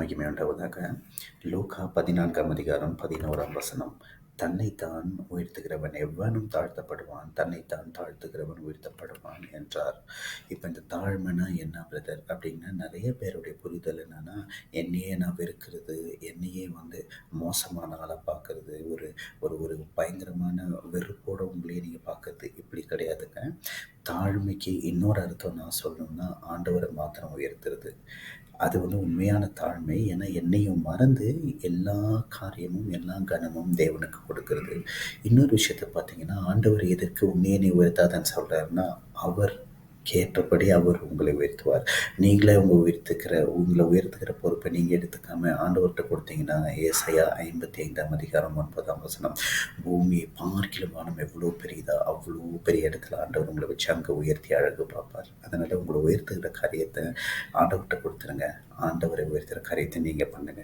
மகிமை உண்டாவதாக. லூக்கா 14ஆம் அதிகாரம் 11ஆம் வசனம். தன்னைத்தான் உயர்த்துகிறவன் எவனும் தாழ்த்தப்படுவான், தன்னைத்தான் தாழ்த்துகிறவன் உயர்த்தப்படுவான் என்றார். இப்போ இந்த தாழ்மைனா என்ன பிரதர் அப்படின்னா, நிறைய பேருடைய புரிதல் என்னன்னா, என்னையே நான் வெறுக்கிறது, என்னையே மோசமான ஆளாக பார்க்கறது, ஒரு ஒரு ஒரு பயங்கரமான வெறுப்போட உங்களையே நீங்கள் பார்க்கறது. இப்படி கிடையாதுங்க. தாழ்மைக்கு இன்னொரு அர்த்தம் நான் சொல்லணும்னா, ஆண்டவரை மாத்திரம் உயர்த்துறது. அது உண்மையான தாழ்மை. ஏன்னா என்னையும் மறந்து எல்லா காரியமும் எல்லா கனமும் தேவனுக்கு கொடுக்கறது. இன்னொரு விஷயத்த பார்த்தீங்கன்னா, ஆண்டவர் எதற்கு உண்மையை நீ உயர்த்தாதன்னு சொல்கிறாருன்னா, அவர் கேட்டபடி அவர் உங்களை உயர்த்துவார். நீங்களே உங்களை உயர்த்துக்கிற பொறுப்பை நீங்கள் எடுத்துக்காம ஆண்டவர்கிட்ட கொடுத்தீங்கன்னா, ஏசாயா 55ஆம் அதிகாரம் 9ஆம் வசனம், பூமியை பார்க்கிலும் வானம் எவ்வளோ பெரியதா, அவ்வளோ பெரிய இடத்துல ஆண்டவர் உங்களை வச்சு அங்கே உயர்த்தி அழகு பார்ப்பார். அதனால் உங்களை உயர்த்துகிற காரியத்தை ஆண்டவர்கிட்ட கொடுத்துருங்க. ஆண்டவரை உயர்த்துகிற காரியத்தை நீங்கள் பண்ணுங்கள்.